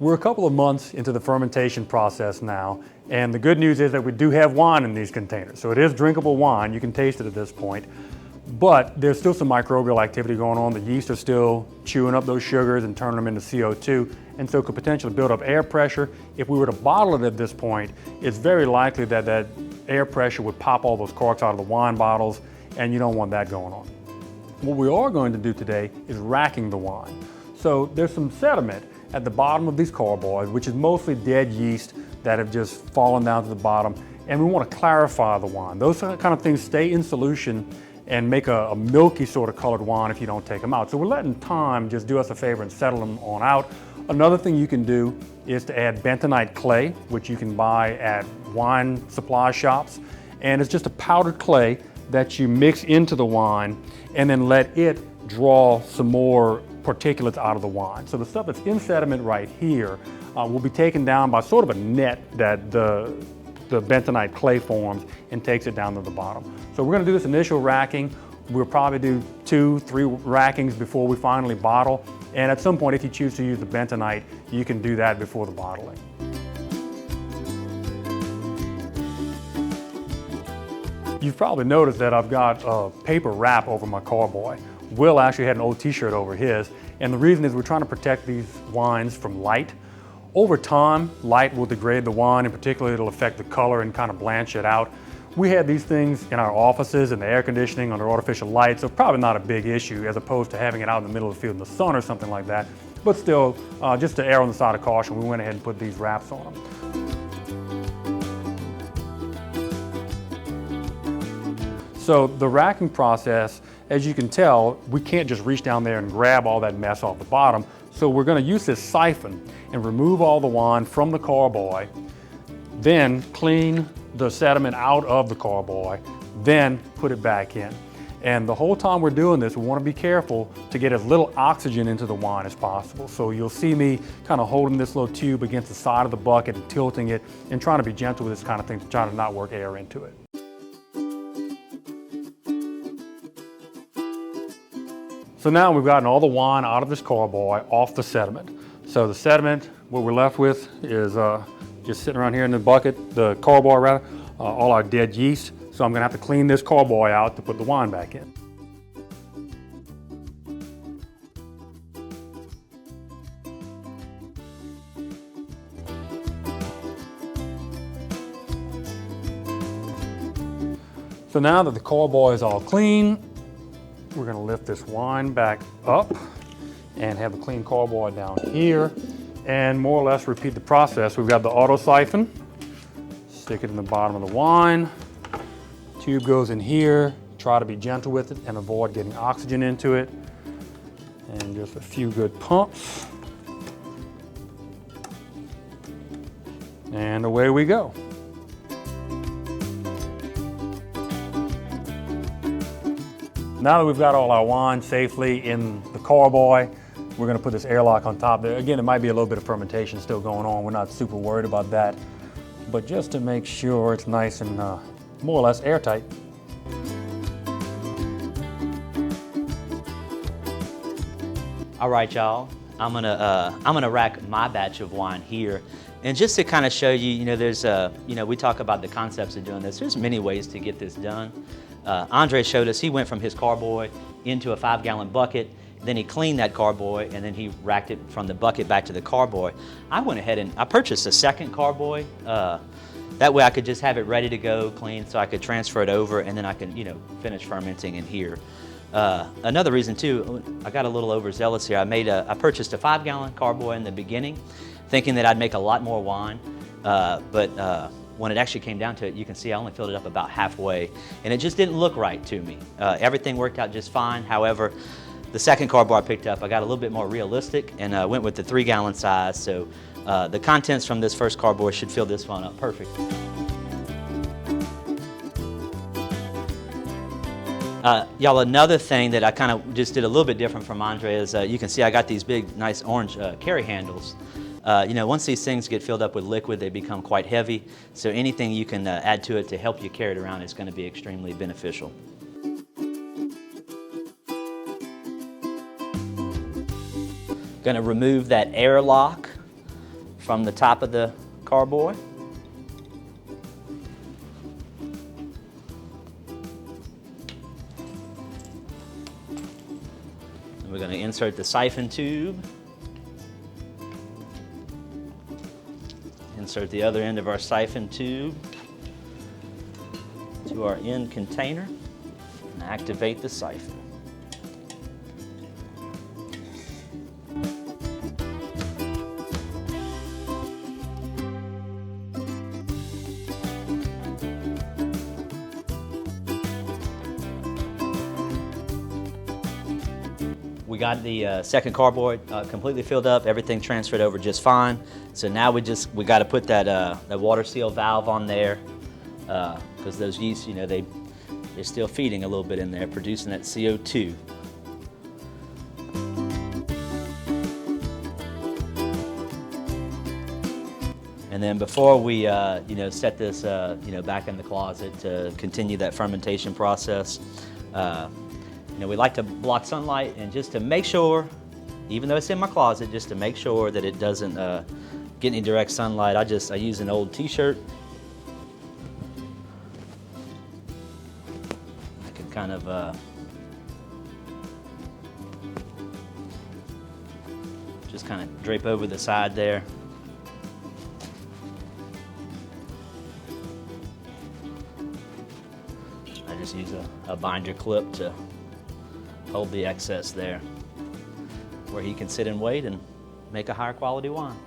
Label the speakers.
Speaker 1: We're a couple of months into the fermentation process now, and the good news is that we do have wine in these containers. So it is drinkable wine, you can taste it at this point, but there's still some microbial activity going on. The yeast are still chewing up those sugars and turning them into CO2, and so could potentially build up air pressure. If we were to bottle it at this point, it's very likely that that air pressure would pop all those corks out of the wine bottles, and you don't want that going on. What we are going to do today is racking the wine. So there's some sediment at the bottom of these carboys, which is mostly dead yeast that have just fallen down to the bottom, and we want to clarify the wine. Those kind of things stay in solution and make a milky sort of colored wine if you don't take them out. So we're letting time just do us a favor and settle them on out. Another thing you can do is to add bentonite clay, which you can buy at wine supply shops, and it's just a powdered clay that you mix into the wine and then let it draw some more particulates out of the wine. So the stuff that's in sediment right here will be taken down by sort of a net that the bentonite clay forms and takes it down to the bottom. So we're going to do this initial racking. We'll probably do 2-3 rackings before we finally bottle. And at some point, if you choose to use the bentonite, you can do that before the bottling. You've probably noticed that I've got a paper wrap over my carboy. Will actually had an old t-shirt over his, and the reason is we're trying to protect these wines from light. Over time, light will degrade the wine, and particularly it'll affect the color and kind of blanch it out. We have these things in our offices and the air conditioning under artificial light, so probably not a big issue as opposed to having it out in the middle of the field in the sun or something like that. But still, just to err on the side of caution, we went ahead and put these wraps on them. So the racking process, as you can tell, we can't just reach down there and grab all that mess off the bottom. So we're going to use this siphon and remove all the wine from the carboy, then clean the sediment out of the carboy, then put it back in. And the whole time we're doing this, we want to be careful to get as little oxygen into the wine as possible. So you'll see me kind of holding this little tube against the side of the bucket and tilting it and trying to be gentle with this kind of thing to try to not work air into it. So now we've gotten all the wine out of this carboy off the sediment. So the sediment, what we're left with is just sitting around here in the bucket, the carboy rather, all our dead yeast. So I'm gonna have to clean this carboy out to put the wine back in. So now that the carboy is all clean, we're going to lift this wine back up and have the clean carboy down here and more or less repeat the process. We've got the auto siphon, stick it in the bottom of the wine, tube goes in here, try to be gentle with it and avoid getting oxygen into it, and just a few good pumps, and away we go. Now that we've got all our wine safely in the carboy, we're going to put this airlock on top there. Again, it might be a little bit of fermentation still going on. We're not super worried about that. But just to make sure it's nice and more or less airtight.
Speaker 2: All right, y'all. I'm gonna rack my batch of wine here. And just to kind of show you, there's we talk about the concepts of doing this. There's many ways to get this done. Andre showed us, he went from his carboy into a 5-gallon bucket, then he cleaned that carboy, and then he racked it from the bucket back to the carboy. I went ahead and I purchased a second carboy. That way I could just have it ready to go, clean, so I could transfer it over, and then I could, finish fermenting in here. Another reason too, I got a little overzealous here. I purchased a 5-gallon carboy in the beginning, thinking that I'd make a lot more wine, but when it actually came down to it, you can see I only filled it up about halfway, and it just didn't look right to me. Everything worked out just fine. However, the second carboy I picked up, I got a little bit more realistic and went with the 3-gallon size. So the contents from this first carboy should fill this one up perfect. Y'all, another thing that I kind of just did a little bit different from Andre is you can see I got these big, nice orange carry handles. Once these things get filled up with liquid, they become quite heavy. So anything you can add to it to help you carry it around is going to be extremely beneficial. Going to remove that airlock from the top of the carboy. And we're going to insert the siphon tube. Insert the other end of our siphon tube to our end container and activate the siphon. We got the second carboy completely filled up, everything transferred over just fine. So now we got to put that water seal valve on there because those yeast, they're still feeding a little bit in there, producing that CO2. And then before we, set this, back in the closet to continue that fermentation process, we like to block sunlight, and just to make sure, even though it's in my closet, just to make sure that it doesn't get any direct sunlight, I use an old t-shirt. I can kind of just kind of drape over the side there. I just use a binder clip to hold the excess there, where he can sit and wait and make a higher quality wine.